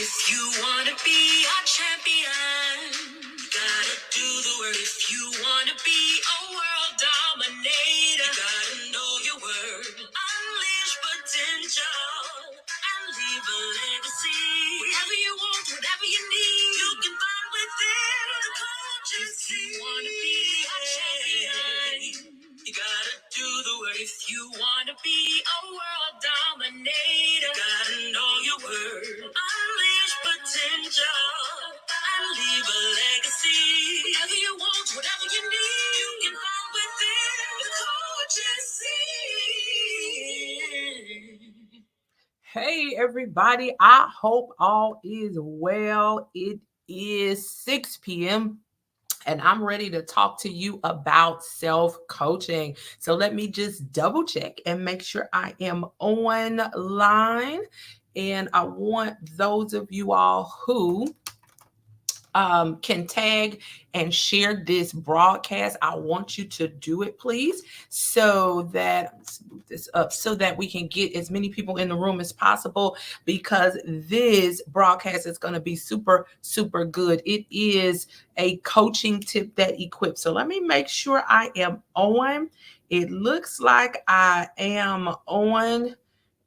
If you want to be a champion, you gotta do the work. If you want to be a world dominator, you gotta know your word. Unleash potential and leave a legacy. Whatever you want, whatever you need, you can find within the culture. If you want to be a champion, you gotta do the work. If you wanna be a world dominator, you gotta know your word. Unleash potential and leave a legacy. Whatever you want, whatever you need, you can find within the coach's seat. Hey everybody, I hope all is well. It is 6 p.m. and I'm ready to talk to you about self-coaching. So let me just double check and make sure I am online. And I want those of you all who can tag and share this broadcast. I want you to do it, please, so that let's move this up so that we can get as many people in the room as possible, because this broadcast is going to be super, super good. It is a coaching tip that equips. So let me make sure I am on. It looks like I am on.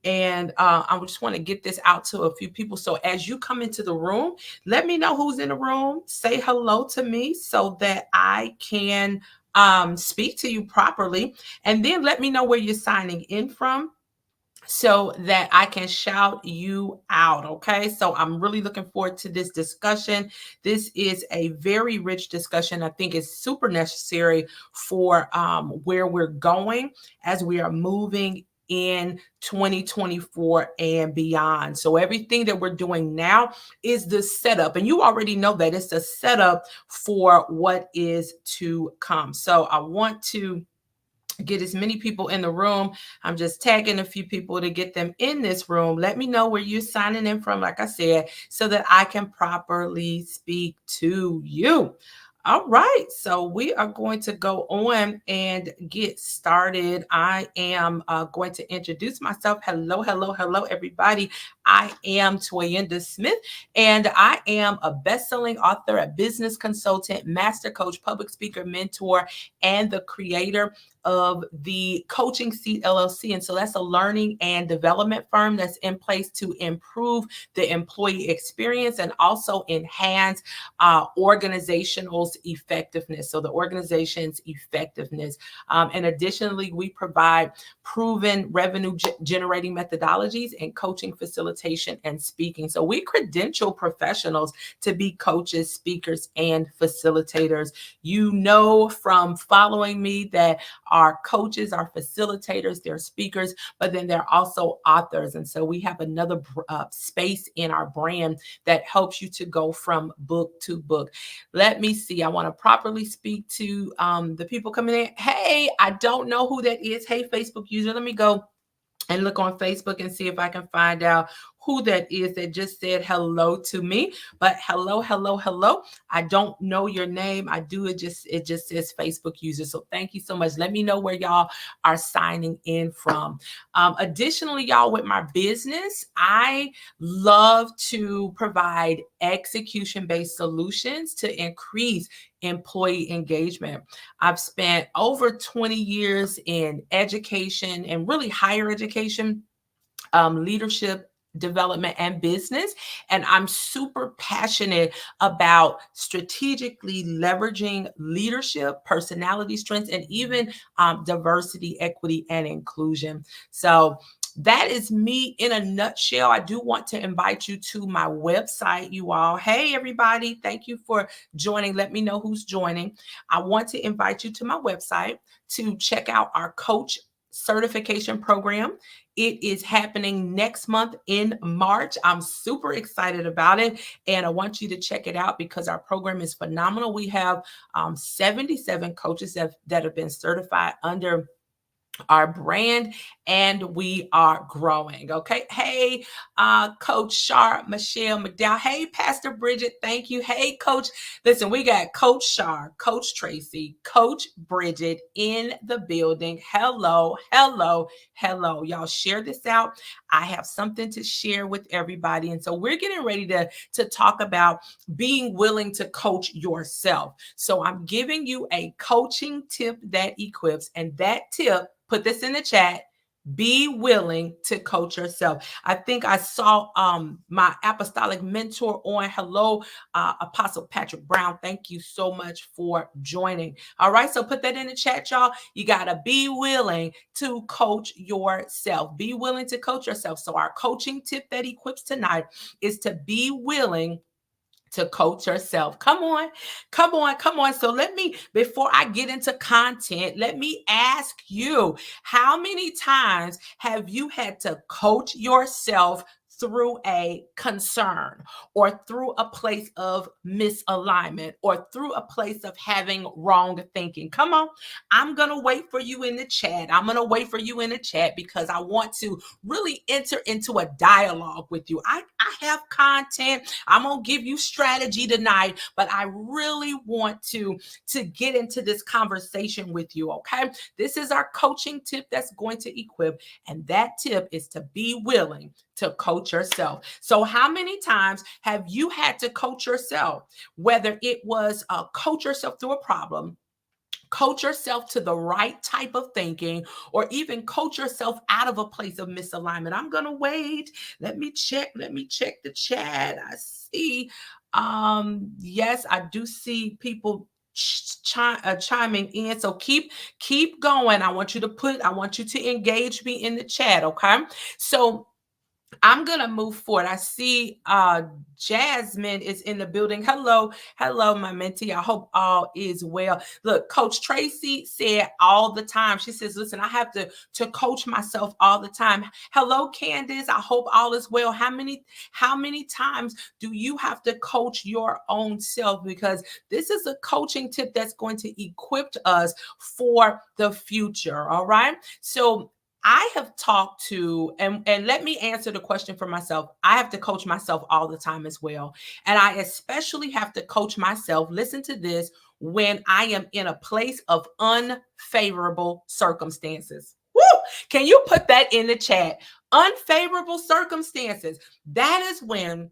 And I just want to get this out to a few people. So as you come into the room, let me know who's in the room. Say hello to me so that I can speak to you properly. And then let me know where you're signing in from so that I can shout you out. Okay. So I'm really looking forward to this discussion. This is a very rich discussion. I think it's super necessary for where we're going as we are moving in 2024 and beyond. So everything that we're doing now is the setup, and you already know that it's the setup for what is to come. So I want to get as many people in the room. I'm just tagging a few people to get them in this room. Let me know where you're signing in from, like I said, so that I can properly speak to you. All right, so we are going to go on and get started. I am going to introduce myself. Hello, hello, hello, everybody. I am Toyinda Smith, and I am a best-selling author, a business consultant, master coach, public speaker, mentor, and the creator of the Coaching Seat LLC. And so that's a learning and development firm that's in place to improve the employee experience and also enhance organizational effectiveness. So the organization's effectiveness. And additionally, we provide proven revenue generating methodologies and coaching, facilitation, and speaking. So we credential professionals to be coaches, speakers, and facilitators. You know from following me that our coaches, our facilitators, they're speakers, but then they're also authors. And so we have another space in our brand that helps you to go from book to book. Let me see. I want to properly speak to the people coming in. Hey, I don't know who that is. Hey, Facebook user, let me go and look on Facebook and see if I can find out who that is that just said hello to me. But hello, hello, hello. I don't know your name. I do. It just says Facebook user. So thank you so much. Let me know where y'all are signing in from. Additionally, y'all, with my business, I love to provide execution-based solutions to increase employee engagement. I've spent over 20 years in education and really higher education, leadership development, and business. And I'm super passionate about strategically leveraging leadership, personality strengths, and even diversity, equity, and inclusion. So that is me in a nutshell. I do want to invite you to my website, you all. Hey, everybody. Thank you for joining. Let me know who's joining. I want to invite you to my website to check out our coach certification program. It is happening next month in March. I'm super excited about it, and I want you to check it out because our program is phenomenal. We have 77 coaches that have been certified under our brand, and we are growing. Okay. Hey, Coach Shar, Michelle McDowell. Hey, Pastor Bridget. Thank you. Hey, Coach. Listen, we got Coach Shar, Coach Tracy, Coach Bridget in the building. Hello, hello, hello. Y'all share this out. I have something to share with everybody. And so we're getting ready to talk about being willing to coach yourself. So I'm giving you a coaching tip that equips, and that tip, put this in the chat, be willing to coach yourself. I think I saw my apostolic mentor on. Hello, Apostle Patrick Brown. Thank you so much for joining. All right, so put that in the chat, y'all. You got to be willing to coach yourself. Be willing to coach yourself. So our coaching tip that equips tonight is to be willing to coach yourself. Come on, come on, come on. So let me, before I get into content, let me ask you, how many times have you had to coach yourself through a concern, or through a place of misalignment, or through a place of having wrong thinking? Come on. I'm going to wait for you in the chat. I'm going to wait for you in the chat because I want to really enter into a dialogue with you. I have content. I'm going to give you strategy tonight, but I really want to get into this conversation with you. Okay. This is our coaching tip that's going to equip. And that tip is to be willing to coach yourself. So how many times have you had to coach yourself? Whether it was coach yourself through a problem, coach yourself to the right type of thinking, or even coach yourself out of a place of misalignment. I'm going to wait. Let me check the chat. I see. Yes, I do see people chiming in. So keep going. I want you to engage me in the chat. Okay. So I'm going to move forward. I see Jasmine is in the building. Hello, hello, my mentee. I hope all is well. Look, Coach Tracy said all the time. She says, listen, I have to coach myself all the time. Hello, Candace. I hope all is well. How many times do you have to coach your own self? Because this is a coaching tip that's going to equip us for the future. All right. So I have talked to, and let me answer the question for myself. I have to coach myself all the time as well. And I especially have to coach myself, listen to this, when I am in a place of unfavorable circumstances. Woo! Can you put that in the chat? Unfavorable circumstances. That is when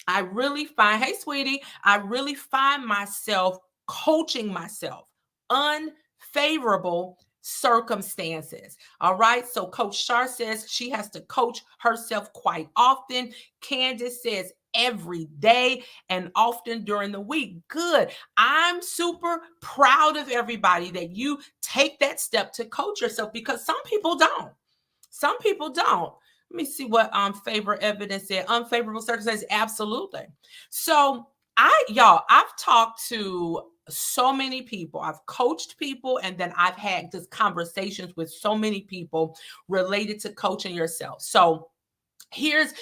I really find, hey, sweetie, I really find myself coaching myself. Unfavorable circumstances. All right. So Coach Shar says she has to coach herself quite often. Candace says every day and often during the week. Good. I'm super proud of everybody that you take that step to coach yourself, because some people don't. Some people don't. Let me see what favor evidence said. Unfavorable circumstances, absolutely. So I've talked to so many people. I've coached people, and then I've had just conversations with so many people related to coaching yourself. So here's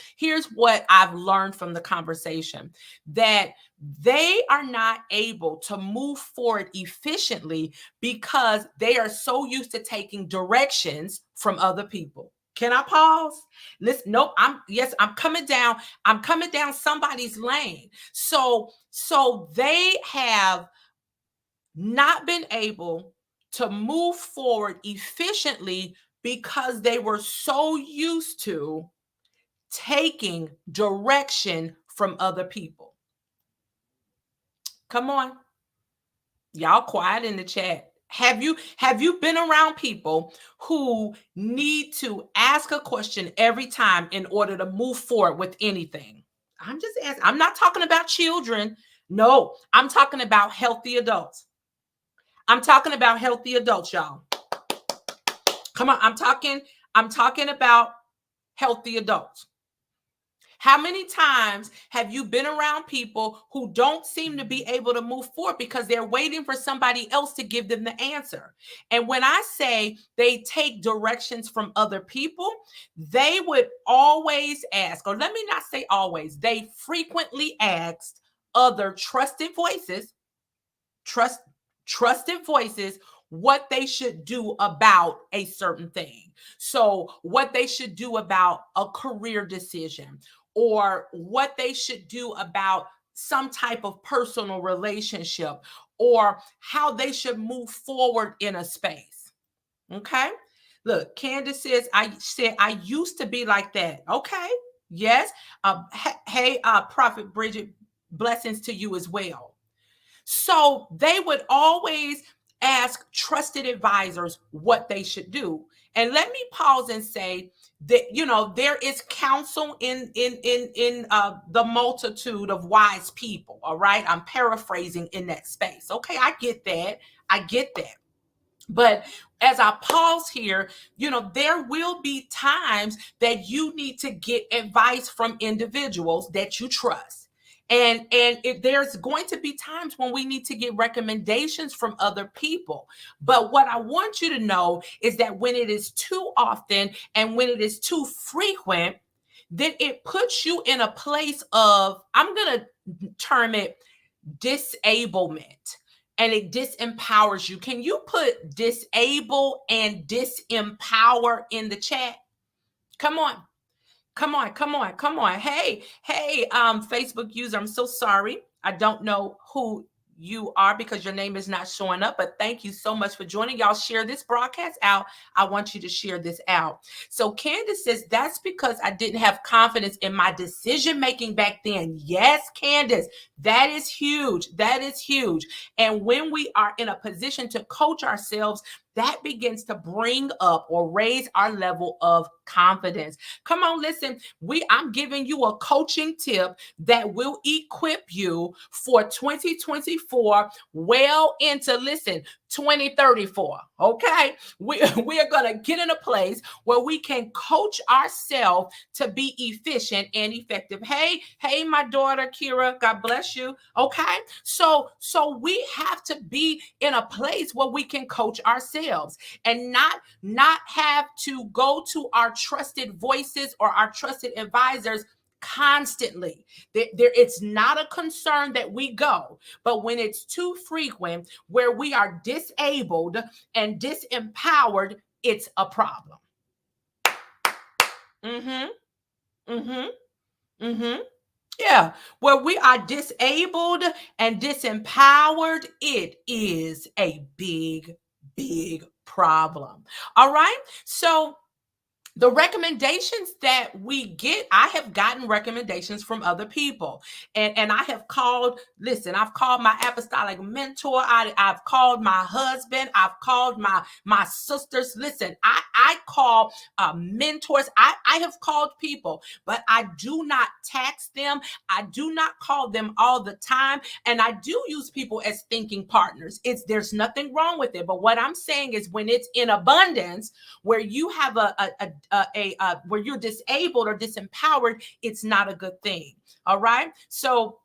what I've learned from the conversation, that they are not able to move forward efficiently because they are so used to taking directions from other people. Can I pause? Listen, nope. I'm coming down. I'm coming down somebody's lane. So they have not been able to move forward efficiently because they were so used to taking direction from other people. Come on. Y'all quiet in the chat. Have you been around people who need to ask a question every time in order to move forward with anything? I'm just asking. I'm not talking about children. No, I'm talking about healthy adults. I'm talking about healthy adults, y'all. Come on, I'm talking about healthy adults. How many times have you been around people who don't seem to be able to move forward because they're waiting for somebody else to give them the answer? And when I say they take directions from other people, they would always ask, or let me not say always, they frequently asked other trusted voices what they should do about a certain thing. So, what they should do about a career decision, or what they should do about some type of personal relationship, or how they should move forward in a space. Okay. Look, Candace said, I used to be like that. Okay. Yes. Hey, Prophet Bridget, blessings to you as well. So they would always ask trusted advisors what they should do. And let me pause and say that, there is counsel in the multitude of wise people. All right. I'm paraphrasing in that space. Okay. I get that. I get that. But as I pause here, there will be times that you need to get advice from individuals that you trust. And there's going to be times when we need to get recommendations from other people. But what I want you to know is that when it is too often and when it is too frequent, then it puts you in a place of, I'm going to term it, disablement, and it disempowers you. Can you put disable and disempower in the chat? Come on. Come on, come on, come on. Hey, Facebook user, I'm so sorry. I don't know who you are because your name is not showing up, but thank you so much for joining. Y'all share this broadcast out. I want you to share this out. So Candace says, that's because I didn't have confidence in my decision making back then. Yes, Candace, that is huge. That is huge. And when we are in a position to coach ourselves, that begins to bring up or raise our level of confidence. Come on, listen. I'm giving you a coaching tip that will equip you for 2024, well into, listen, 2034. Okay, we are going to get in a place where we can coach ourselves to be efficient and effective. Hey, my daughter Kira, God bless you. Okay, so we have to be in a place where we can coach ourselves and not have to go to our trusted voices or our trusted advisors constantly. It's not a concern that we go, but when it's too frequent, where we are disabled and disempowered, it's a problem. Yeah, where we are disabled and disempowered, it is a big, big problem. All right. So the recommendations that we get, I have gotten recommendations from other people. And I have called, listen, I've called my apostolic mentor. I've called my husband. I've called my sisters. Listen, I call mentors. I have called people, but I do not tax them. I do not call them all the time. And I do use people as thinking partners. There's nothing wrong with it. But what I'm saying is when it's in abundance, where you have where you're disabled or disempowered, it's not a good thing. All right. So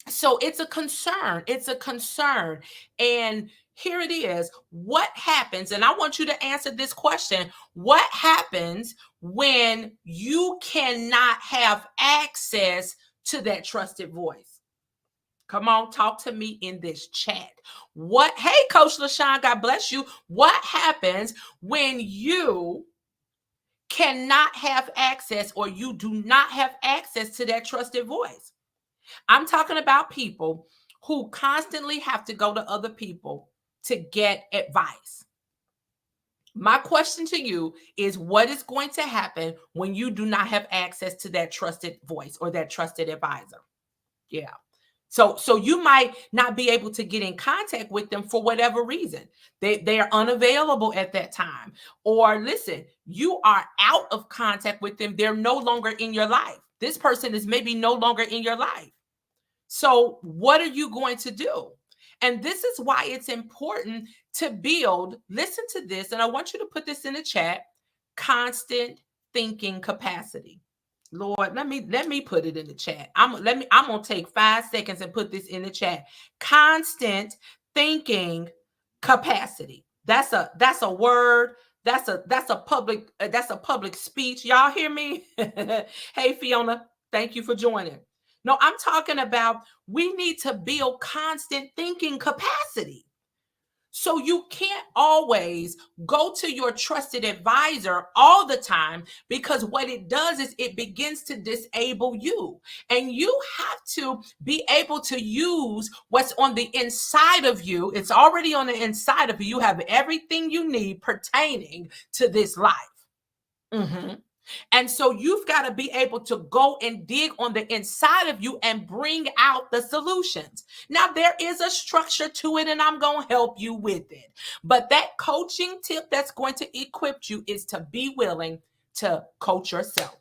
it's a concern. It's a concern. And here it is. What happens? And I want you to answer this question. What happens when you cannot have access to that trusted voice? Come on, talk to me in this chat. Hey, Coach LaShawn, God bless you. What happens when you cannot have access, or you do not have access to that trusted voice? I'm talking about people who constantly have to go to other people to get advice. My question to you is, what is going to happen when you do not have access to that trusted voice or that trusted advisor? Yeah. So you might not be able to get in contact with them for whatever reason. They are unavailable at that time. Or listen, you are out of contact with them. They're no longer in your life. This person is maybe no longer in your life. So what are you going to do? And this is why it's important to build, listen to this, and I want you to put this in the chat, constant thinking capacity. Lord, let me put it in the chat. I'm gonna take 5 seconds and put this in the chat. Constant thinking capacity. That's a word. That's a public speech. Y'all hear me? Hey Fiona, thank you for joining. No, I'm talking about we need to build constant thinking capacity. So you can't always go to your trusted advisor all the time, because what it does is it begins to disable you. And you have to be able to use what's on the inside of you. It's already on the inside of you. You have everything you need pertaining to this life. Mm-hmm. And so you've got to be able to go and dig on the inside of you and bring out the solutions. Now, there is a structure to it, and I'm going to help you with it. But that coaching tip that's going to equip you is to be willing to coach yourself.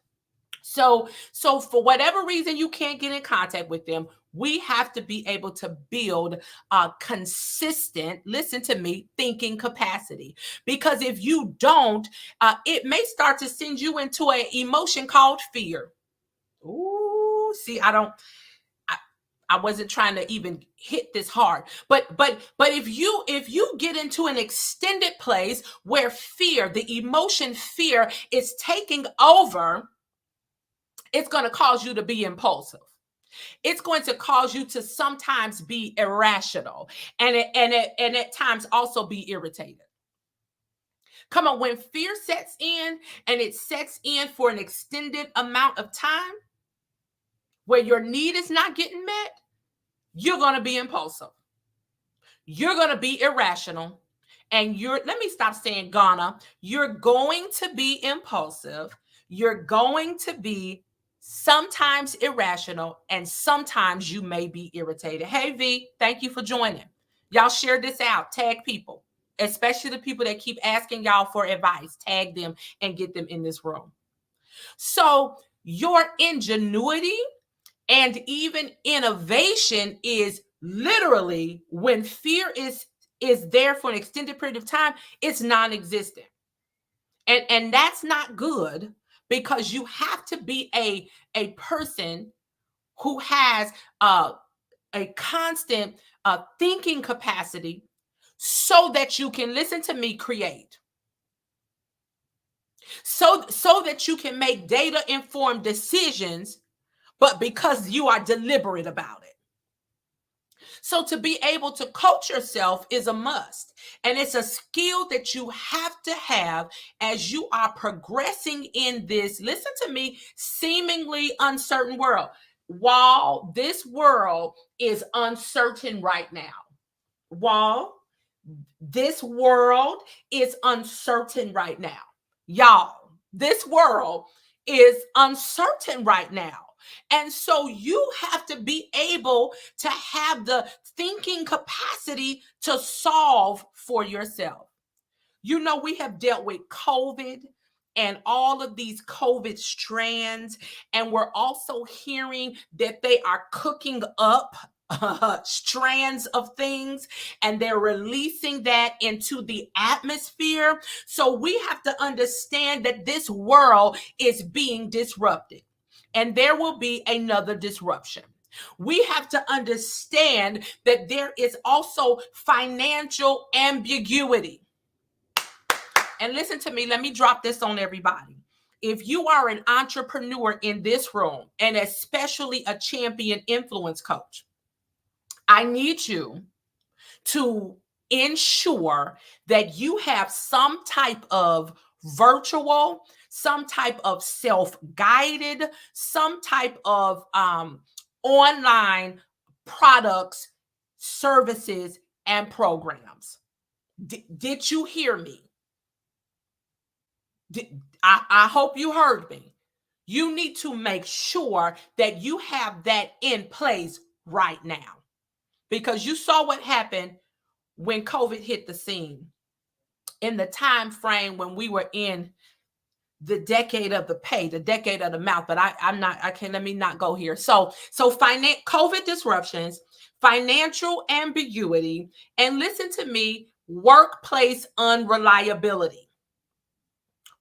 So for whatever reason you can't get in contact with them, we have to be able to build a consistent, listen to me, thinking capacity. Because if you don't, it may start to send you into an emotion called fear. Ooh, see, I wasn't trying to even hit this hard. But if you get into an extended place where fear, the emotion fear is taking over, it's going to cause you to be impulsive. It's going to cause you to sometimes be irrational, and at times also be irritated. Come on, when fear sets in, and it sets in for an extended amount of time where your need is not getting met, you're going to be impulsive. You're going to be irrational. And let me stop saying gonna. You're going to be impulsive. You're going to be sometimes irrational, and sometimes you may be irritated. Hey, V, thank you for joining. Y'all share this out. Tag people, especially the people that keep asking y'all for advice. Tag them and get them in this room. So your ingenuity and even innovation is literally, when fear is there for an extended period of time, it's non-existent. And that's not good, because you have to be a person who has a constant thinking capacity, so that you can, listen to me, create. So that you can make data informed decisions, but because you are deliberate about it. So to be able to coach yourself is a must. And it's a skill that you have to have as you are progressing in this, listen to me, seemingly uncertain world. While this world is uncertain right now, while this world is uncertain right now, y'all, this world is uncertain right now. And so you have to be able to have the thinking capacity to solve for yourself. You know, we have dealt with COVID and all of these COVID strands, and we're also hearing that they are cooking up strands of things, and they're releasing that into the atmosphere. So we have to understand that this world is being disrupted, and there will be another disruption. We have to understand that there is also financial ambiguity. And listen to me, let me drop this on everybody. If you are an entrepreneur in this room, and especially a champion influence coach, I need you to ensure that you have some type of virtual, some type of self-guided, some type of online products, services, and programs. Did you hear me? I hope you heard me. You need to make sure that you have that in place right now, because you saw what happened when COVID hit the scene, in the time frame when we were in the decade of the pay, the decade of the mouth. But let me not go here. So COVID disruptions, financial ambiguity, and listen to me, workplace unreliability.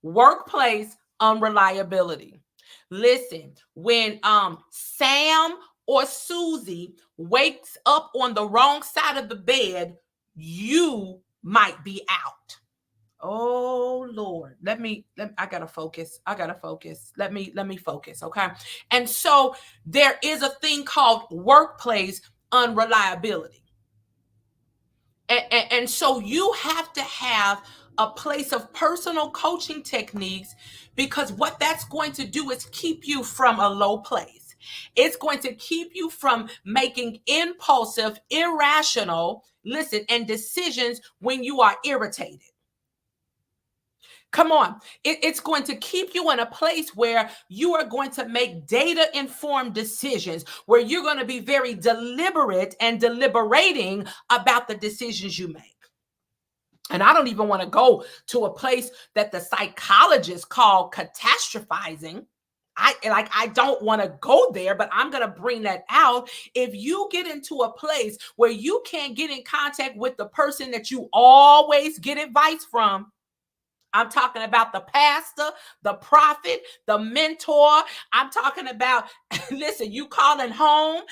Workplace unreliability. Listen, when Sam or Susie wakes up on the wrong side of the bed, you might be out. Oh Lord, I gotta focus. Let me focus. Okay. And so there is a thing called workplace unreliability. And so you have to have a place of personal coaching techniques, because what that's going to do is keep you from a low place. It's going to keep you from making impulsive, irrational, listen, and decisions when you are irritated. Come on. It's going to keep you in a place where you are going to make data informed decisions, where you're going to be very deliberate and deliberating about the decisions you make. And I don't even want to go to a place that the psychologists call catastrophizing. I don't want to go there, but I'm going to bring that out. If you get into a place where you can't get in contact with the person that you always get advice from, I'm talking about the pastor, the prophet, the mentor. I'm talking about, listen, you calling home.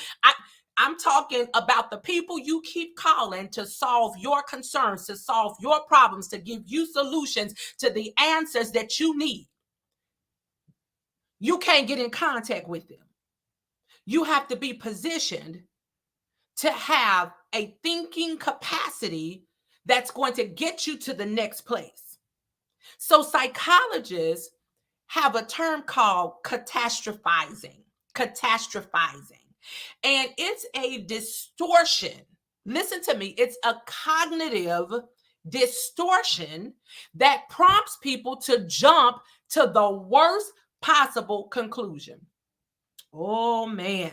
I'm talking about the people you keep calling to solve your concerns, to solve your problems, to give you solutions to the answers that you need. You can't get in contact with them. You have to be positioned to have a thinking capacity that's going to get you to the next place. So psychologists have a term called catastrophizing. Catastrophizing. And it's a distortion. Listen to me. It's a cognitive distortion that prompts people to jump to the worst possible conclusion. Oh man.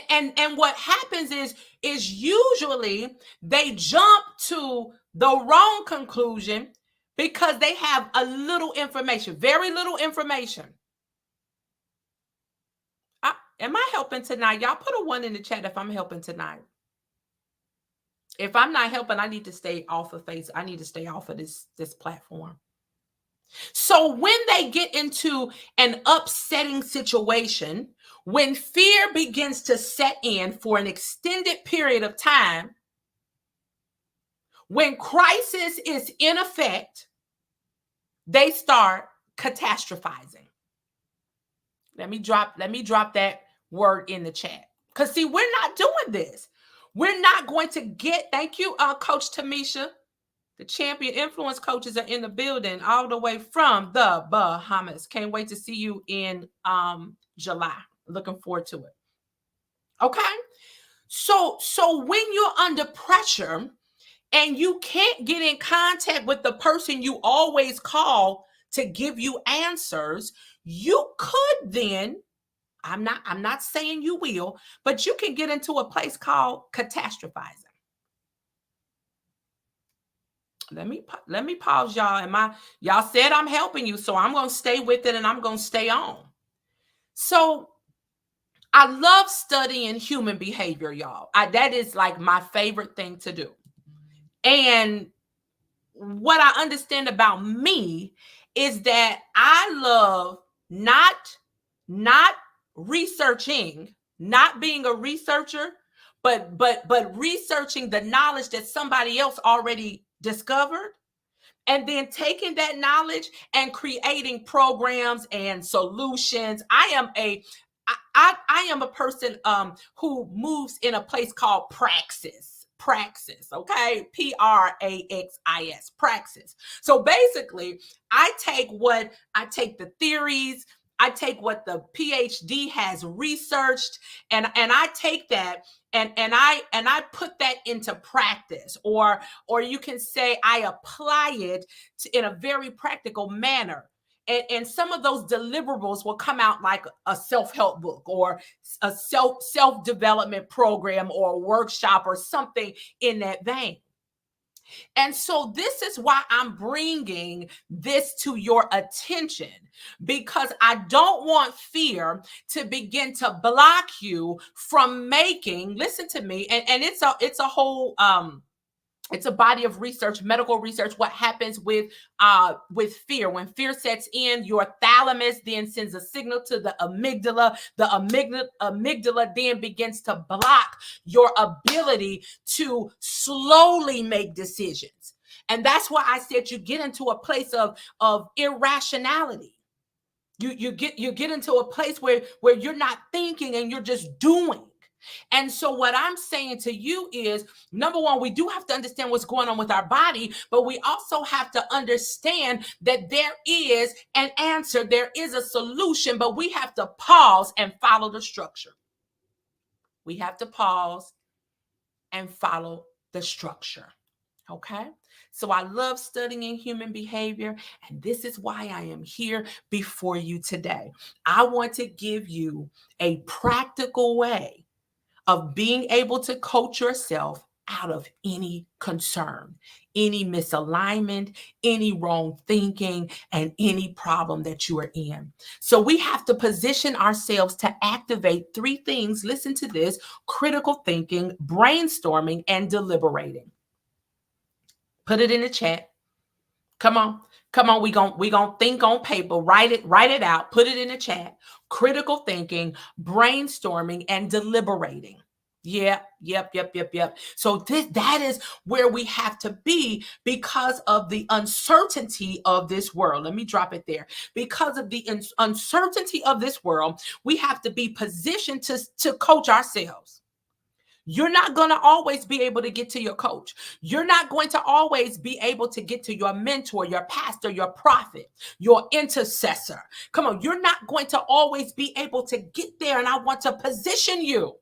And what happens is usually they jump to the wrong conclusion because they have a little information, very little information. Am I helping tonight? Y'all put a 1 in the chat if I'm helping tonight. If I'm not helping, I need to stay off of I need to stay off of this platform. So when they get into an upsetting situation, when fear begins to set in for an extended period of time, when crisis is in effect, they start catastrophizing. Let me drop that word in the chat. Because see, we're not doing this. We're not going to get, thank you, Coach Tamisha. The champion influence coaches are in the building all the way from the Bahamas. Can't wait to see you in July. Looking forward to it. Okay. So when you're under pressure and you can't get in contact with the person you always call to give you answers, you could then, I'm not saying you will, but you can get into a place called catastrophizing. Let me pause, y'all. Y'all said I'm helping you, so I'm going to stay with it and I'm going to stay on. So I love studying human behavior, y'all. That is like my favorite thing to do. And what I understand about me is that I love not researching, not being a researcher, but researching the knowledge that somebody else already discovered, and then taking that knowledge and creating programs and solutions. I am a person who moves in a place called praxis, okay? Praxis, praxis. So basically, I take the theories, I take what the PhD has researched, and I take that and I put that into practice, or you can say I apply it in a very practical manner. And some of those deliverables will come out like a self-help book or a self-development program or a workshop or something in that vein. And so this is why I'm bringing this to your attention, because I don't want fear to begin to block you from making, listen to me, and it's a whole it's a body of research, medical research, what happens with fear. When fear sets in, your thalamus then sends a signal to the amygdala. The amygdala then begins to block your ability to slowly make decisions. And that's why I said you get into a place of irrationality. You get into a place where you're not thinking and you're just doing. And so what I'm saying to you is, number one, we do have to understand what's going on with our body, but we also have to understand that there is an answer, there is a solution, but we have to pause and follow the structure. We have to pause and follow the structure. Okay. So I love studying human behavior, and this is why I am here before you today. I want to give you a practical way of being able to coach yourself out of any concern, any misalignment, any wrong thinking, and any problem that you are in. So we have to position ourselves to activate three things. Listen to this: critical thinking, brainstorming, and deliberating. Put it in the chat. Come on. Come on, we gonna think on paper, write it out, put it in the chat. Critical thinking, brainstorming, and deliberating. Yep. So that is where we have to be because of the uncertainty of this world. Let me drop it there. Because of the uncertainty of this world, we have to be positioned to coach ourselves. You're not going to always be able to get to your coach. You're not going to always be able to get to your mentor, your pastor, your prophet, your intercessor. Come on, you're not going to always be able to get there. And I want to position you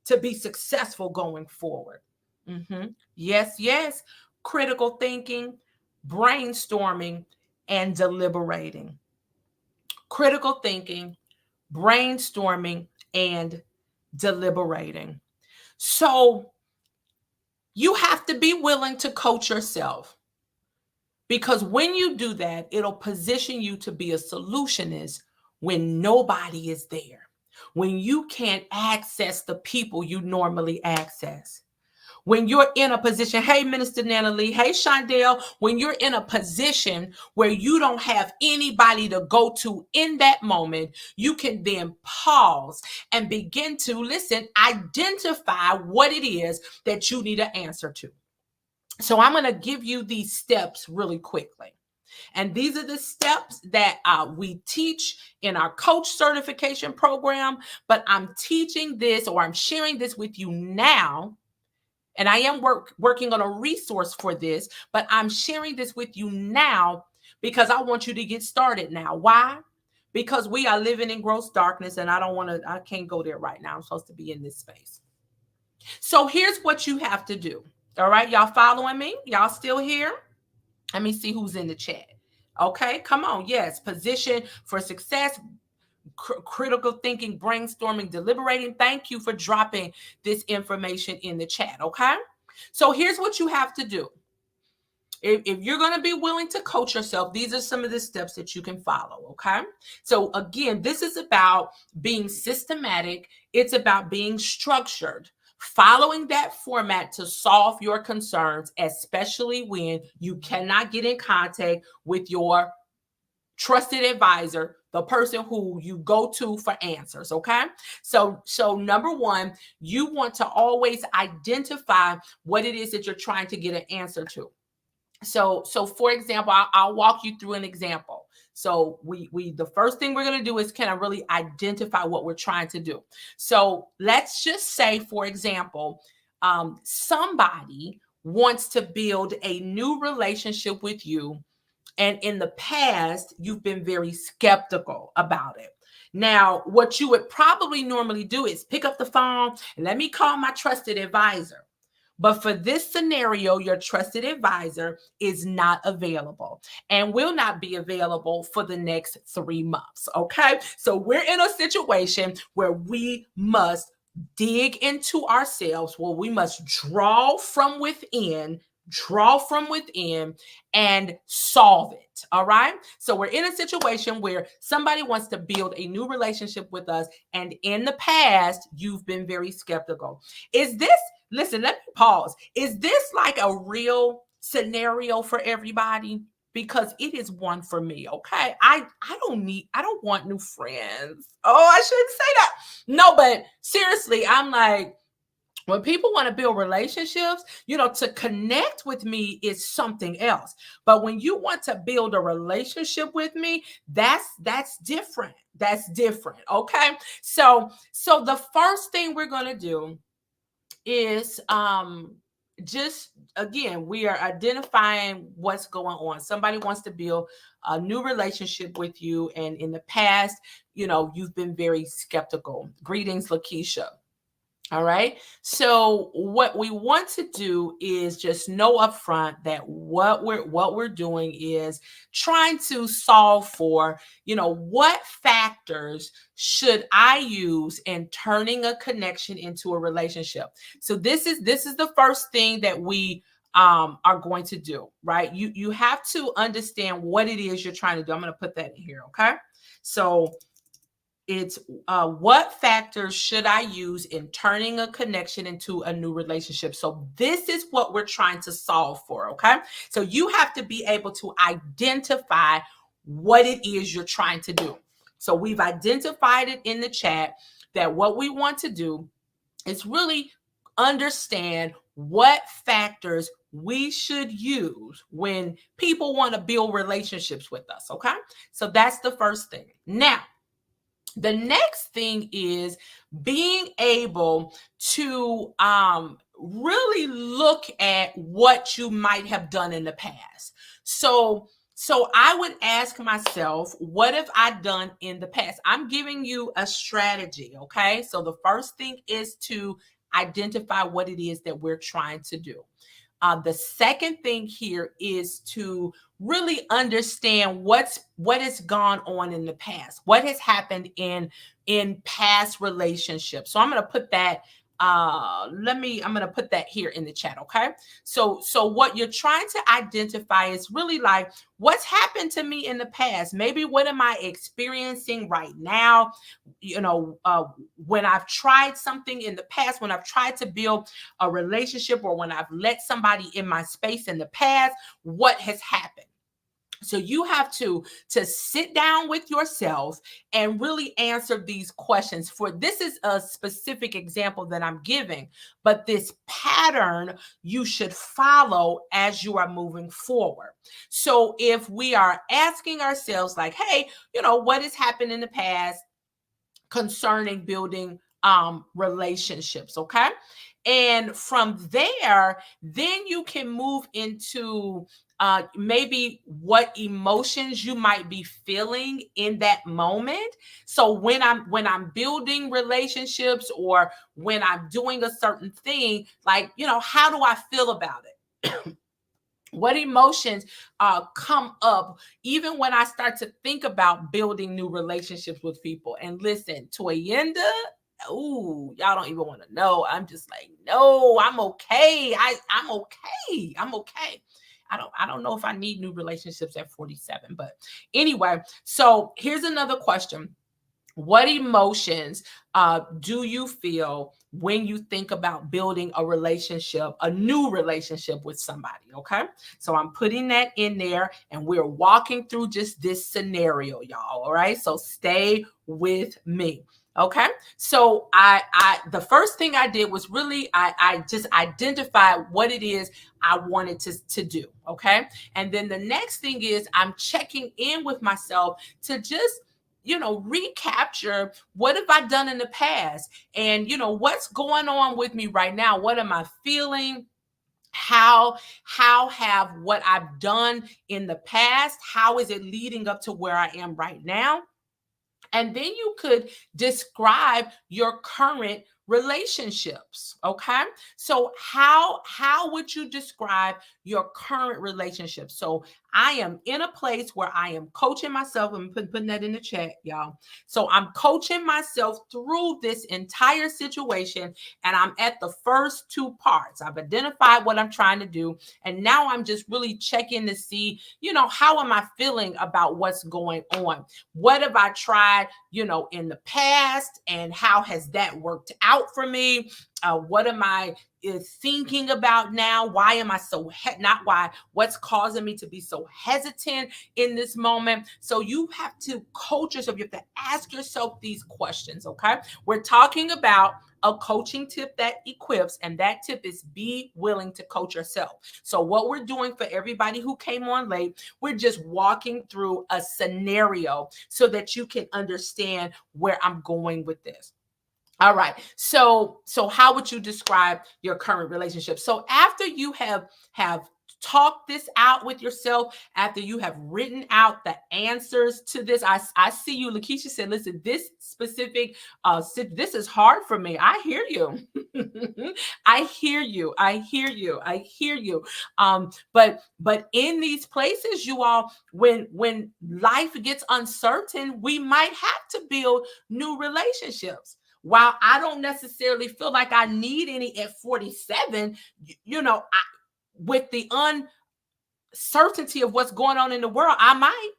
to be successful going forward. Yes. Critical thinking, brainstorming, and deliberating. Critical thinking, brainstorming, and deliberating. So you have to be willing to coach yourself, because when you do that, it'll position you to be a solutionist when nobody is there, when you can't access the people you normally access. When you're in a position, hey, Minister Natalie, hey, Shondell, when you're in a position where you don't have anybody to go to in that moment, you can then pause and begin to, listen, identify what it is that you need an answer to. So I'm going to give you these steps really quickly. And these are the steps that we teach in our coach certification program, but I'm teaching this, or I'm sharing this with you now. And I am working on a resource for this, but I'm sharing this with you now because I want you to get started now. Why? Because we are living in gross darkness, and I can't go there right now. I'm supposed to be in this space. So here's what you have to do. All right, y'all following me? Y'all still here? Let me see who's in the chat. Okay, come on. Yes, position for success, critical thinking, brainstorming, deliberating. Thank you for dropping this information in the chat. Okay, so here's what you have to do. If you're going to be willing to coach yourself, these are some of the steps that you can follow. Okay, so again, this is about being systematic. It's about being structured, following that format to solve your concerns, especially when you cannot get in contact with your trusted advisor, the person who you go to for answers. Okay, so number one, you want to always identify what it is that you're trying to get an answer to. So for example, I'll walk you through an example. So we the first thing we're going to do is kind of really identify what we're trying to do. So let's just say, for example, somebody wants to build a new relationship with you, and in the past, you've been very skeptical about it. Now, what you would probably normally do is pick up the phone and let me call my trusted advisor. But for this scenario, your trusted advisor is not available and will not be available for the next 3 months. Okay, so we're in a situation where we must dig into ourselves, where we must draw from within and solve it. All right. So we're in a situation where somebody wants to build a new relationship with us, and in the past, you've been very skeptical. Listen, let me pause. Is this like a real scenario for everybody? Because it is one for me. Okay. I don't want new friends. Oh, I shouldn't say that. No, but seriously, I'm like, when people want to build relationships, to connect with me is something else. But when you want to build a relationship with me, that's different. That's different. Okay. So the first thing we're going to do is just again, we are identifying what's going on. Somebody wants to build a new relationship with you, and in the past, you've been very skeptical. Greetings, Lakeisha. All right. So what we want to do is just know up front that what we're doing is trying to solve for, what factors should I use in turning a connection into a relationship. So this is the first thing that we are going to do, right? You have to understand what it is you're trying to do. I'm going to put that in here, okay? So it's what factors should I use in turning a connection into a new relationship? So this is what we're trying to solve for, okay? So you have to be able to identify what it is you're trying to do. So we've identified it in the chat that what we want to do is really understand what factors we should use when people want to build relationships with us, okay? So that's the first thing. Now, the next thing is being able to really look at what you might have done in the past. So I would ask myself, what have I done in the past? I'm giving you a strategy, okay? So the first thing is to identify what it is that we're trying to do. The second thing here is to really understand what has gone on in the past, what has happened in past relationships. So I'm going to put that I'm going to put that here in the chat. Okay. So what you're trying to identify is really like, what's happened to me in the past? Maybe what am I experiencing right now? When I've tried something in the past, when I've tried to build a relationship, or when I've let somebody in my space in the past, what has happened? So you have to sit down with yourself and really answer these questions. For this is a specific example that I'm giving, but this pattern you should follow as you are moving forward. So if we are asking ourselves like, hey, what has happened in the past concerning building relationships, okay? And from there, then you can move into maybe what emotions you might be feeling in that moment. So when I'm building relationships, or when I'm doing a certain thing, like, how do I feel about it? What emotions come up even when I start to think about building new relationships with people? And listen, Toyenda, ooh, y'all don't even want to know. I'm just like, no, I'm okay. I'm okay. I'm okay. I don't know if I need new relationships at 47, but anyway, so here's another question. What emotions do you feel when you think about building a relationship, a new relationship with somebody? Okay. So I'm putting that in there, and we're walking through just this scenario, y'all. All right. So stay with me. Okay. So the first thing I did was really, I just identified what it is I wanted to do. Okay. And then the next thing is I'm checking in with myself to just recapture what have I done in the past, and what's going on with me right now. What am I feeling? How have what I've done in the past, how is it leading up to where I am right now? And then you could describe your current relationships. Okay. So how would you describe your current relationship? So I am in a place where I am coaching myself. I'm putting that in the chat, y'all. So I'm coaching myself through this entire situation, and I'm at the first two parts. I've identified what I'm trying to do, and now I'm just really checking to see, how am I feeling about what's going on? What have I tried, in the past, and how has that worked out out for me? What am I thinking about now? Why am I so not why? What's causing me to be so hesitant in this moment? So you have to coach yourself. You have to ask yourself these questions. Okay, we're talking about a coaching tip that equips, and that tip is be willing to coach yourself. So what we're doing for everybody who came on late, we're just walking through a scenario so that you can understand where I'm going with this. All right. So how would you describe your current relationship? So after you have talked this out with yourself, after you have written out the answers to this, I see you. Lakeisha said, "Listen, this specific this is hard for me." I hear you. I hear you. I hear you. I hear you. But in these places, you all, when life gets uncertain, we might have to build new relationships. While I don't necessarily feel like I need any at 47, with the uncertainty of what's going on in the world, I might.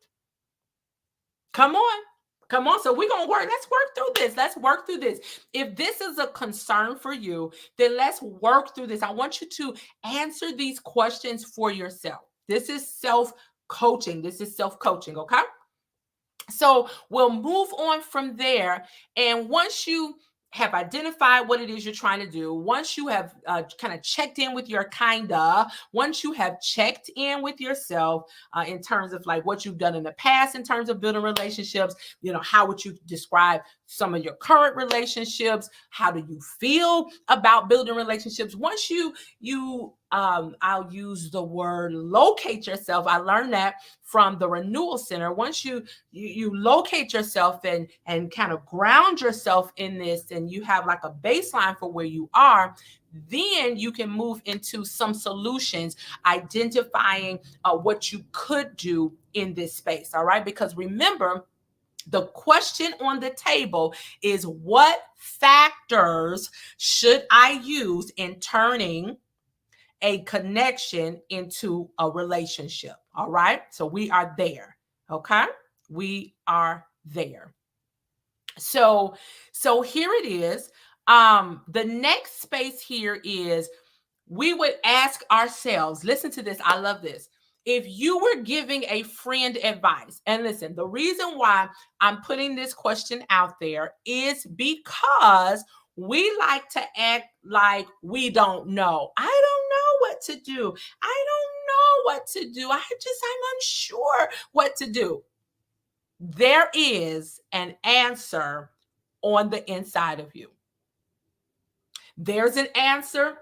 Come on. Come on. So we're going to work. Let's work through this. Let's work through this. If this is a concern for you, then let's work through this. I want you to answer these questions for yourself. This is self-coaching. This is self-coaching, okay? So we'll move on from there. And once you have identified what it is you're trying to do, once you have kind of checked in with your once you have checked in with yourself in terms of like what you've done in the past, in terms of building relationships, how would you describe some of your current relationships? How do you feel about building relationships? Once I'll use the word locate yourself. I learned that from the Renewal Center. Once you locate yourself and kind of ground yourself in this, and you have like a baseline for where you are, then you can move into some solutions, identifying what you could do in this space. All right, because remember, the question on the table is, what factors should I use in turning a connection into a relationship? All right. So we are there. Okay. We are there. So here it is. The next space here is, we would ask ourselves, listen to this. I love this. If you were giving a friend advice, and listen, the reason why I'm putting this question out there is because we like to act like we don't know. I don't know what to do. I don't know what to do. I'm unsure what to do. There is an answer on the inside of you. There's an answer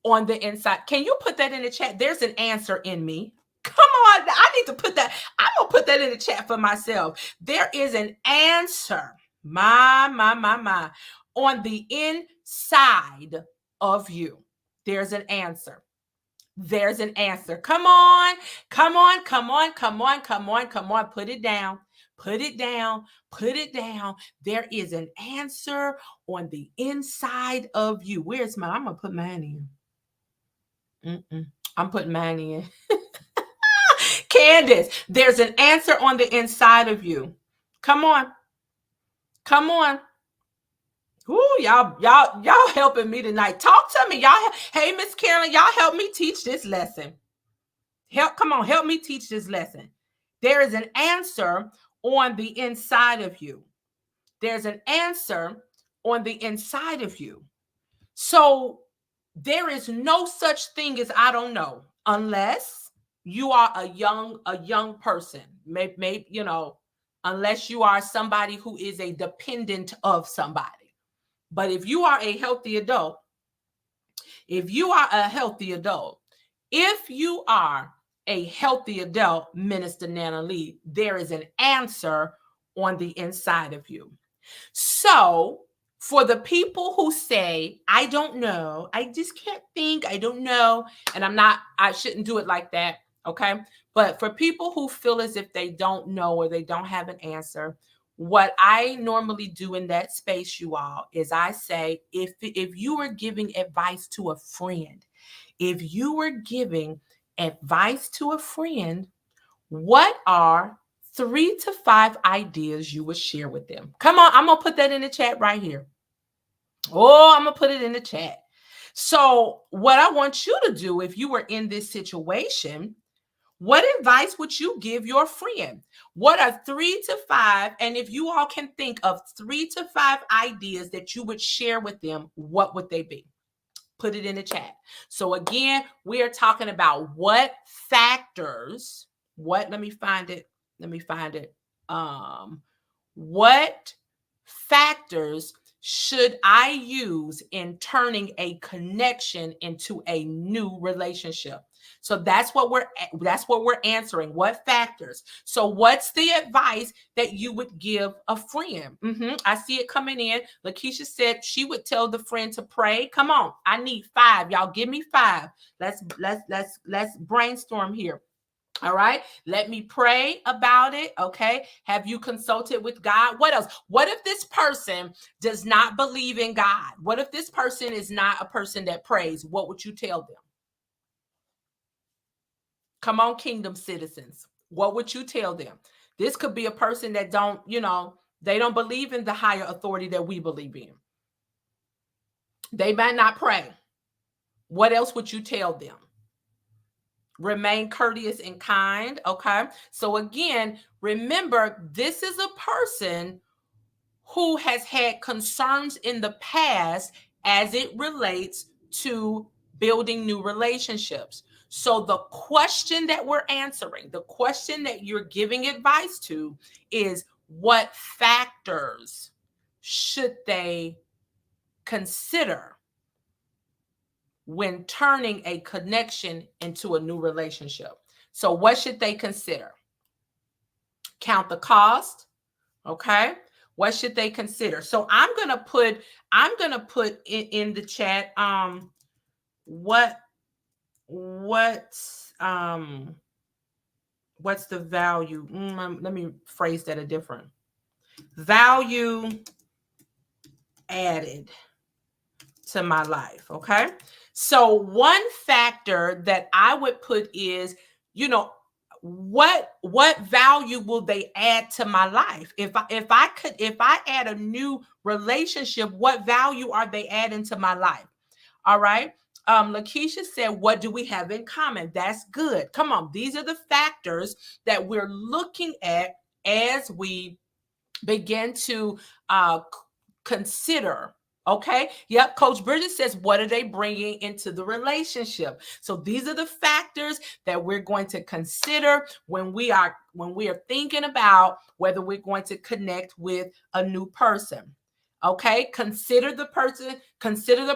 on the inside. Can you put that in the chat? There's an answer in me. Come on. I need to put that. I'm going to put that in the chat for myself. There is an answer. My. On the inside of you. There's an answer. There's an answer. Come on. Come on. Come on. Come on. Come on. Come on. Put it down. Put it down. Put it down. There is an answer on the inside of you. Where's mine? I'm going to put mine in. I'm putting mine in. Candace, there's an answer on the inside of you. Come on. Come on. Ooh, y'all helping me tonight. Talk to me. Y'all, hey, Miss Carolyn, y'all help me teach this lesson. Come on, help me teach this lesson. There is an answer on the inside of you. There's an answer on the inside of you. So there is no such thing as I don't know, unless you are a young person. Maybe unless you are somebody who is a dependent of somebody. But if you are a healthy adult, Minister Nana Lee, there is an answer on the inside of you. So for the people who say, I don't know, I just can't think, I don't know, and I shouldn't do it like that, okay? But for people who feel as if they don't know or they don't have an answer, what I normally do in that space, you all, is I say, if you are giving advice to a friend, what are 3 to 5 ideas you would share with them? Come on, I'm going to put that in the chat right here. Oh, I'm going to put it in the chat. So, what I want you to do if you were in this situation, what advice would you give your friend? What are 3 to 5? And if you all can think of 3 to 5 ideas that you would share with them, what would they be? Put it in the chat. So again, we are talking about what factors, let me find it. Let me find it. What factors should I use in turning a connection into a new relationship? So that's what we're answering. What factors? So what's the advice that you would give a friend? I see it coming in. Lakeisha said she would tell the friend to pray. Come on, I need 5. Y'all give me 5. Let's brainstorm here. All right. Let me pray about it. Okay. Have you consulted with God? What else? What if this person does not believe in God? What if this person is not a person that prays? What would you tell them? Come on, kingdom citizens. What would you tell them? This could be a person that they don't believe in the higher authority that we believe in. They might not pray. What else would you tell them? Remain courteous and kind. Okay. So again, remember, this is a person who has had concerns in the past as it relates to building new relationships. So the question that we're answering, the question that you're giving advice to is, what factors should they consider when turning a connection into a new relationship? So what should they consider? Count the cost. Okay. What should they consider? So I'm gonna put in the chat what what's the value? Let me phrase that a different. Value added to my life. Okay. So one factor that I would put is, what value will they add to my life? If I add a new relationship, what value are they adding to my life? All right. Lakeisha said, what do we have in common? That's good. Come on. These are the factors that we're looking at as we begin to consider. Okay. Yep. Coach Bridget says, what are they bringing into the relationship? So these are the factors that we're going to consider when we are thinking about whether we're going to connect with a new person. Okay. Consider the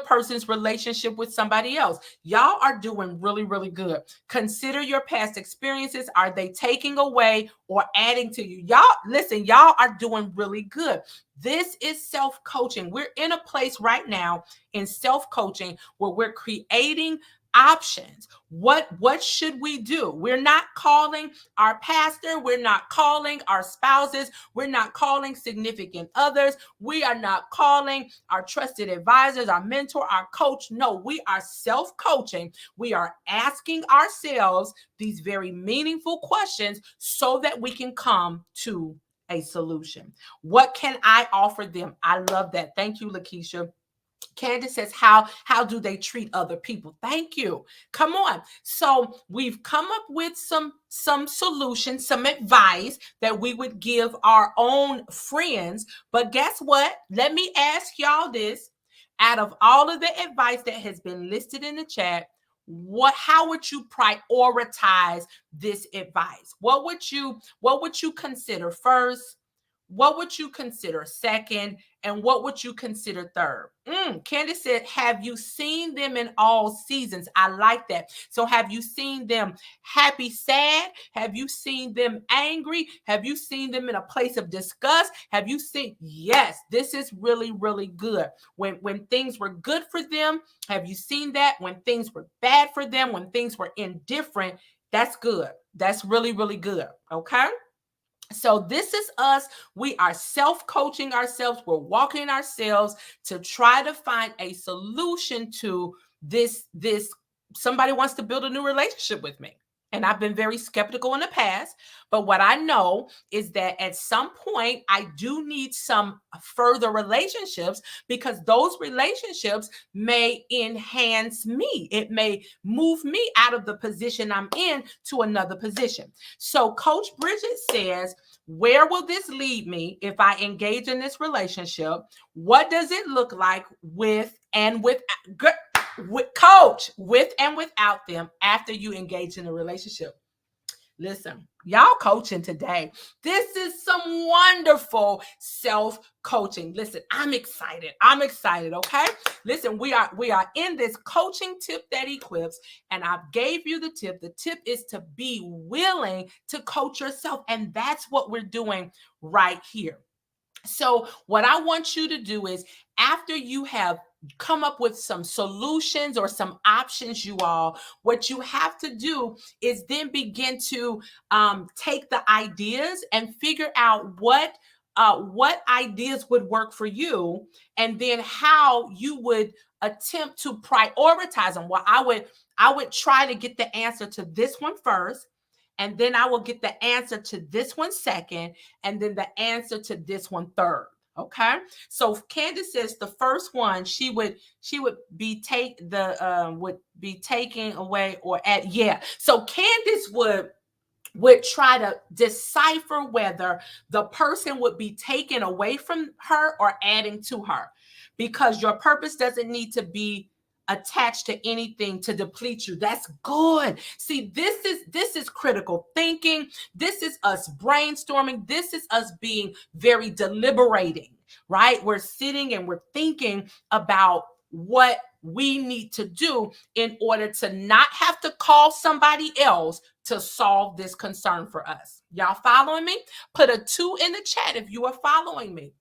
person's relationship with somebody else. Y'all are doing really, really good. Consider your past experiences. Are they taking away or adding to you? Y'all, listen, y'all are doing really good. This is self-coaching. We're in a place right now in self-coaching where we're creating options. What should we do? We're not calling our pastor, we're not calling our spouses, we're not calling significant others, we are not calling our trusted advisors, our mentor, our coach. No, we are self-coaching. We are asking ourselves these very meaningful questions so that we can come to a solution. What can I offer them? I love that. Thank you, Lakeisha. Candace says, how do they treat other people? Thank you. Come on. So we've come up with some solutions, some advice that we would give our own friends. But guess what? Let me ask y'all this. Out of all of the advice that has been listed in the chat, how would you prioritize this advice? What would you consider first? What would you consider second? And what would you consider third? Candace said, have you seen them in all seasons? I like that. So have you seen them happy, sad? Have you seen them angry? Have you seen them in a place of disgust? Have you seen? Yes, this is really, really good. When things were good for them, have you seen that? When things were bad for them, when things were indifferent, that's good. That's really, really good. Okay. So this is us. We are self-coaching ourselves. We're walking ourselves to try to find a solution to this. Somebody wants to build a new relationship with me. And I've been very skeptical in the past. But what I know is that at some point, I do need some further relationships because those relationships may enhance me. It may move me out of the position I'm in to another position. So, Coach Bridget says, where will this lead me if I engage in this relationship? What does it look like with and without? Coach, with and without them after you engage in a relationship? Listen, y'all coaching today. This is some wonderful self-coaching. Listen, I'm excited. I'm excited, okay? Listen, we are in this coaching tip that equips, and I gave you the tip. The tip is to be willing to coach yourself, and that's what we're doing right here. So, what I want you to do is, after you have come up with some solutions or some options, you all, what you have to do is then begin to take the ideas and figure out what ideas would work for you, and then how you would attempt to prioritize them. Well, I would try to get the answer to this one first, and then I will get the answer to this one second, and then the answer to this one third. Okay. So Candace says the first one she would be taking away or at, yeah. So Candace would try to decipher whether the person would be taken away from her or adding to her, because your purpose doesn't need to be attached to anything to deplete you. That's good. See, this is critical thinking. This is us brainstorming. This is us being very deliberating, right? We're sitting and we're thinking about what we need to do in order to not have to call somebody else to solve this concern for us. Y'all following me? Put a 2 in the chat if you are following me.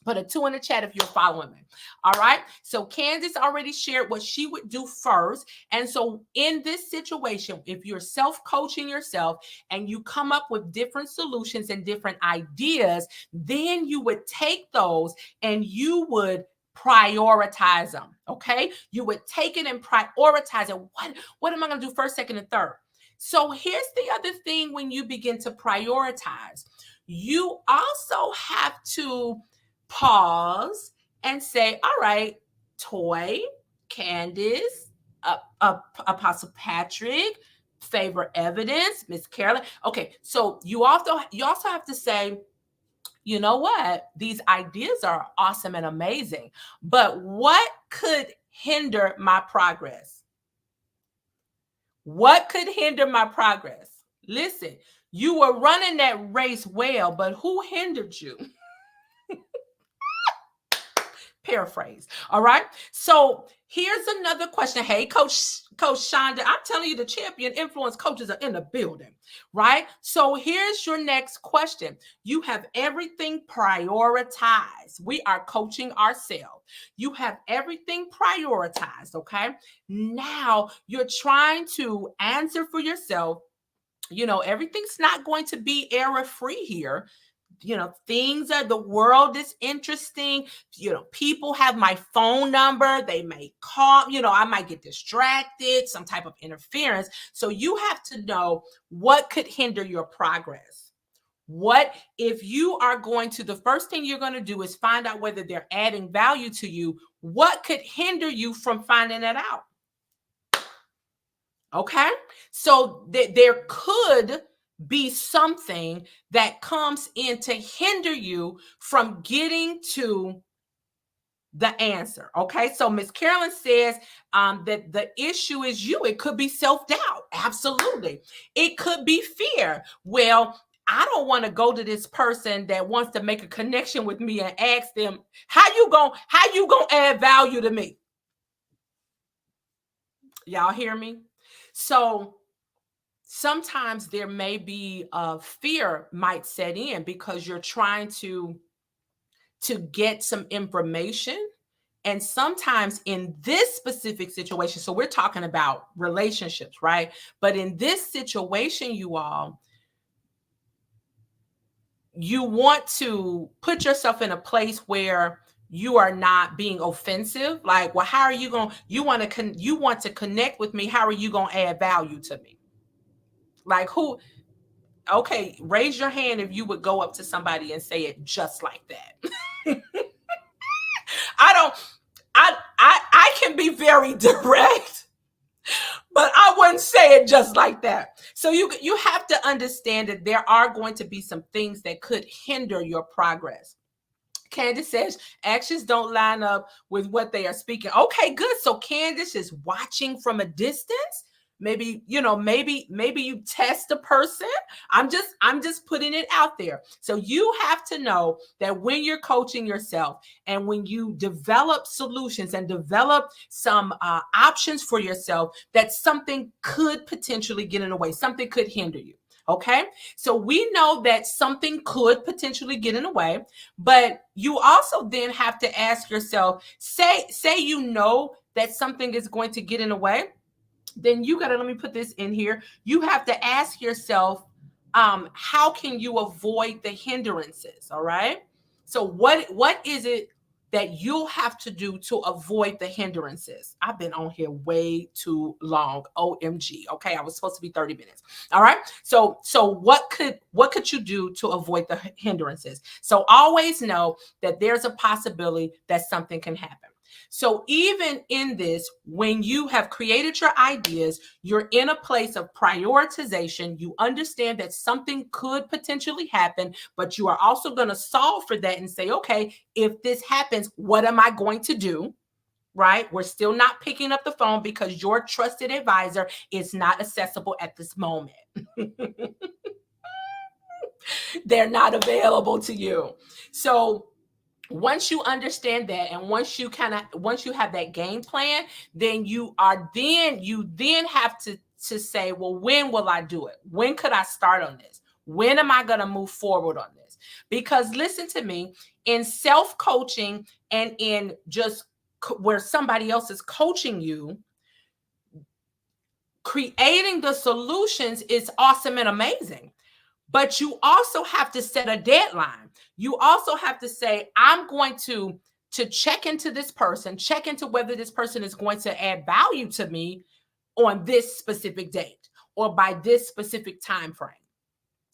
Put a 2 in the chat if you're following me. All right. So Candace already shared what she would do first. And so in this situation, if you're self-coaching yourself and you come up with different solutions and different ideas, then you would take those and you would prioritize them. Okay. You would take it and prioritize it. What am I going to do first, second, and third? So here's the other thing: when you begin to prioritize, you also have to pause and say, all right, Toy, Candace, Apostle Patrick, Favor Evidence, Miss Carolyn. Okay, so you also have to say, you know what? These ideas are awesome and amazing, but what could hinder my progress? What could hinder my progress? Listen, you were running that race well, but who hindered you? Paraphrase. All right. So here's another question. Hey, Coach Shonda, I'm telling you, the champion influence coaches are in the building, right? So here's your next question. You have everything prioritized. We are coaching ourselves. You have everything prioritized. Okay. Now you're trying to answer for yourself. Everything's not going to be error free here. Things are, the world is interesting. People have my phone number. They may call, I might get distracted, some type of interference. So you have to know what could hinder your progress. What if you are going to, the first thing you're going to do is find out whether they're adding value to you. What could hinder you from finding that out? Okay. So there could be something that comes in to hinder you from getting to the answer. Okay. So Miss Carolyn says that the issue is you. It could be self-doubt. Absolutely. It could be fear. Well, I don't want to go to this person that wants to make a connection with me and ask them, how you gonna add value to me? Y'all hear me? So sometimes there may be fear might set in because you're trying to get some information. And sometimes in this specific situation, so we're talking about relationships, right? But in this situation, you want to put yourself in a place where you are not being offensive. Like, well, how are you going? You want to connect with me? How are you going to add value to me? Like who? Okay, raise your hand if you would go up to somebody and say it just like that. I don't. I can be very direct, but I wouldn't say it just like that. So you have to understand that there are going to be some things that could hinder your progress. Candace says actions don't line up with what they are speaking. Okay, good. So Candace is watching from a distance. Maybe, maybe you test a person. I'm just putting it out there. So you have to know that when you're coaching yourself and when you develop solutions and develop some options for yourself, that something could potentially get in the way, something could hinder you. Okay, so we know that something could potentially get in the way, but you also then have to ask yourself, say you know that something is going to get in the way, then you got to, let me put this in here. You have to ask yourself, how can you avoid the hindrances? All right. So what is it that you'll have to do to avoid the hindrances? I've been on here way too long. OMG. Okay. I was supposed to be 30 minutes. All right. So what could you do to avoid the hindrances? So always know that there's a possibility that something can happen. So even in this, when you have created your ideas, you're in a place of prioritization. You understand that something could potentially happen, but you are also going to solve for that and say, okay, if this happens, what am I going to do? Right? We're still not picking up the phone because your trusted advisor is not accessible at this moment. They're not available to you. So once you understand that, and once you have that game plan, then you then have to say, well, when will I do it? When could I start on this? When am I going to move forward on this? Because listen to me, in self-coaching and in just where somebody else is coaching you, creating the solutions is awesome and amazing. But you also have to set a deadline. You also have to say, I'm going to check into this person, check into whether this person is going to add value to me on this specific date or by this specific time frame.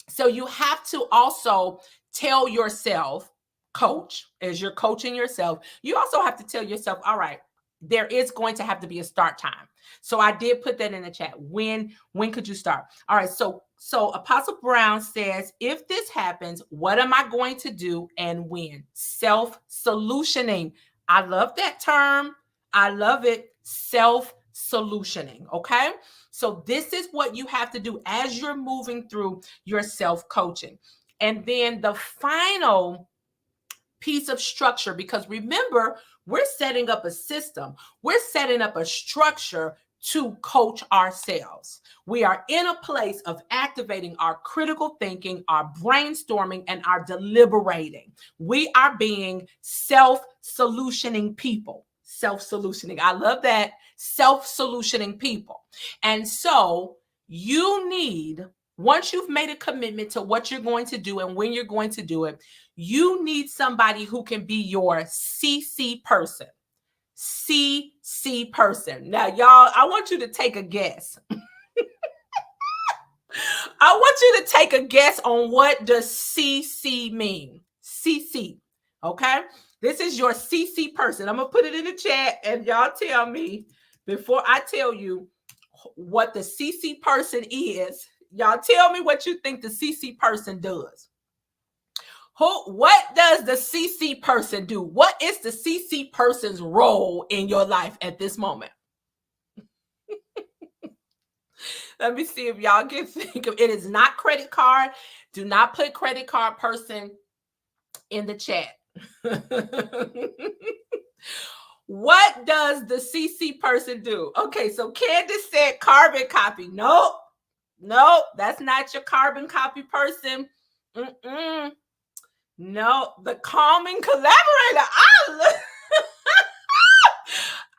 So you have to also tell yourself, coach, as you're coaching yourself, you also have to tell yourself, all right, there is going to have to be a start time. So I did put that in the chat. When could you start? All right. So Apostle Brown says, if this happens, what am I going to do and when? Self-solutioning. I love that term. I love it. Self-solutioning. Okay. So this is what you have to do as you're moving through your self-coaching. And then the final piece of structure, because remember, we're setting up a system, we're setting up a structure to coach ourselves. We are in a place of activating our critical thinking, our brainstorming, and our deliberating. We are being self-solutioning people. Self-solutioning. I love that. Self-solutioning people. And so you need, once you've made a commitment to what you're going to do and when you're going to do it, you need somebody who can be your CC person. CC person. Now, y'all, I want you to take a guess. I want you to take a guess on what does CC mean. CC. Okay? This is your CC person. I'm going to put it in the chat and y'all tell me before I tell you what the CC person is. Y'all tell me what you think the CC person does. What does the CC person do? What is the CC person's role in your life at this moment? Let me see if y'all can think of it. Is not credit card. Do not put credit card person in the chat. What does the CC person do? Okay, so Candace said carbon copy. Nope, that's not your carbon copy person. No, the calming collaborator.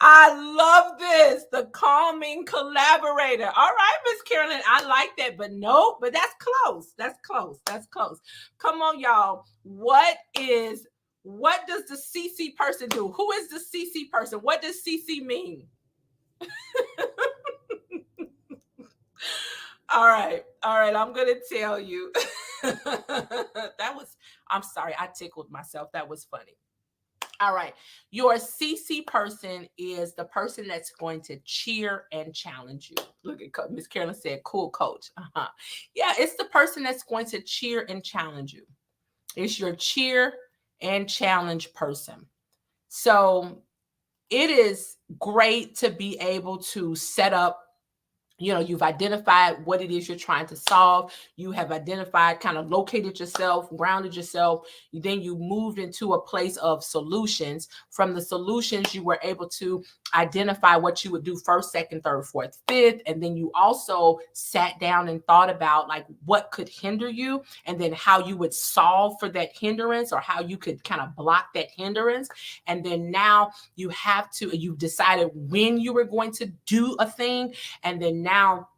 I love this. The calming collaborator. All right, Miss Carolyn, I like that, but no, but that's close. That's close. Come on, y'all. What does the CC person do? Who is the CC person? What does CC mean? All right. I'm gonna tell you. I'm sorry, I tickled myself. That was funny. All right. Your CC person is the person that's going to cheer and challenge you. Look at Miss Carolyn said, cool coach. Uh-huh. Yeah, it's the person that's going to cheer and challenge you. It's your cheer and challenge person. So it is great to be able to set up, you've identified what it is you're trying to solve. You have identified, kind of located yourself, grounded yourself. Then you moved into a place of solutions. From the solutions, you were able to identify what you would do first, second, third, fourth, fifth. And then you also sat down and thought about like what could hinder you, and then how you would solve for that hindrance, or how you could kind of block that hindrance. And then now you've decided when you were going to do a thing. And then now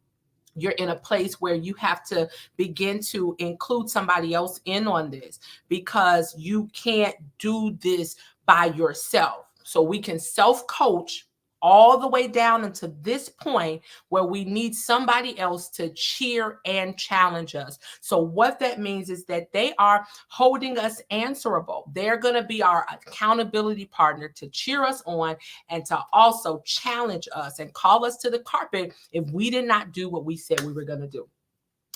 you're in a place where you have to begin to include somebody else in on this, because you can't do this by yourself. So we can self-coach all the way down into this point where we need somebody else to cheer and challenge us. So what that means is that they are holding us answerable. They're going to be our accountability partner to cheer us on, and to also challenge us and call us to the carpet if we did not do what we said we were going to do.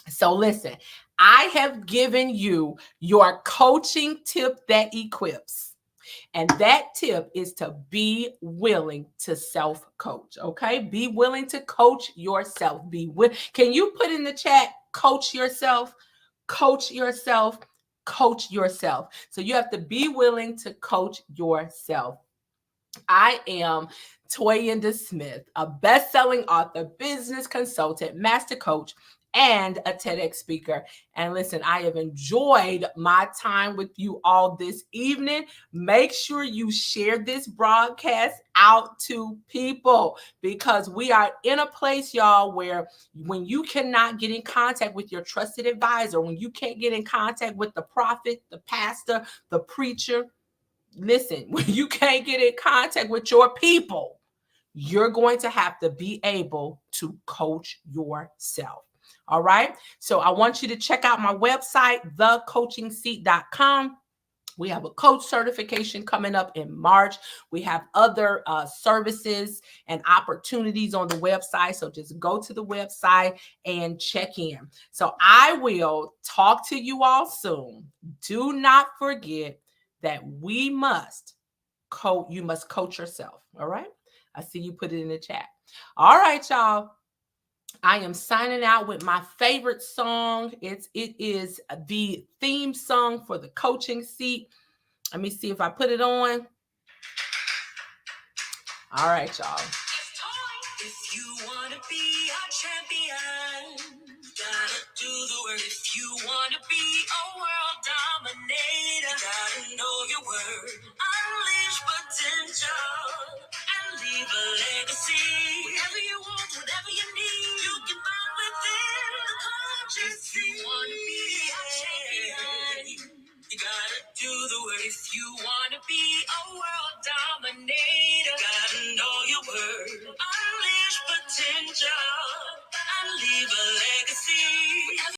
So listen, I have given you your coaching tip that equips. And that tip is to be willing to self-coach. Okay. Be willing to coach yourself. Can you put in the chat, coach yourself, coach yourself, coach yourself? So you have to be willing to coach yourself. I am Toyinda Smith, a best-selling author, business consultant, master coach, and a TEDx speaker. And listen, I have enjoyed my time with you all this evening. Make sure you share this broadcast out to people, because we are in a place, y'all, where when you cannot get in contact with your trusted advisor, when you can't get in contact with the prophet, the pastor, the preacher, listen, when you can't get in contact with your people, you're going to have to be able to coach yourself. All right. So I want you to check out my website, thecoachingseat.com. We have a coach certification coming up in March. We have other services and opportunities on the website. So just go to the website and check in. So I will talk to you all soon. Do not forget that you must coach yourself. All right. I see you put it in the chat. All right, y'all. I am signing out with my favorite song. It is the theme song for the coaching seat. Let me see if I put it on. All right, y'all. If you want to be a champion, gotta do the work. If you want to be a world dominator, gotta know your word. Unleash potential and leave a legacy. Whatever you want, whatever you need, you can find within the conscious. If you want to be a champion, you gotta do the work. If you want to be a world dominator,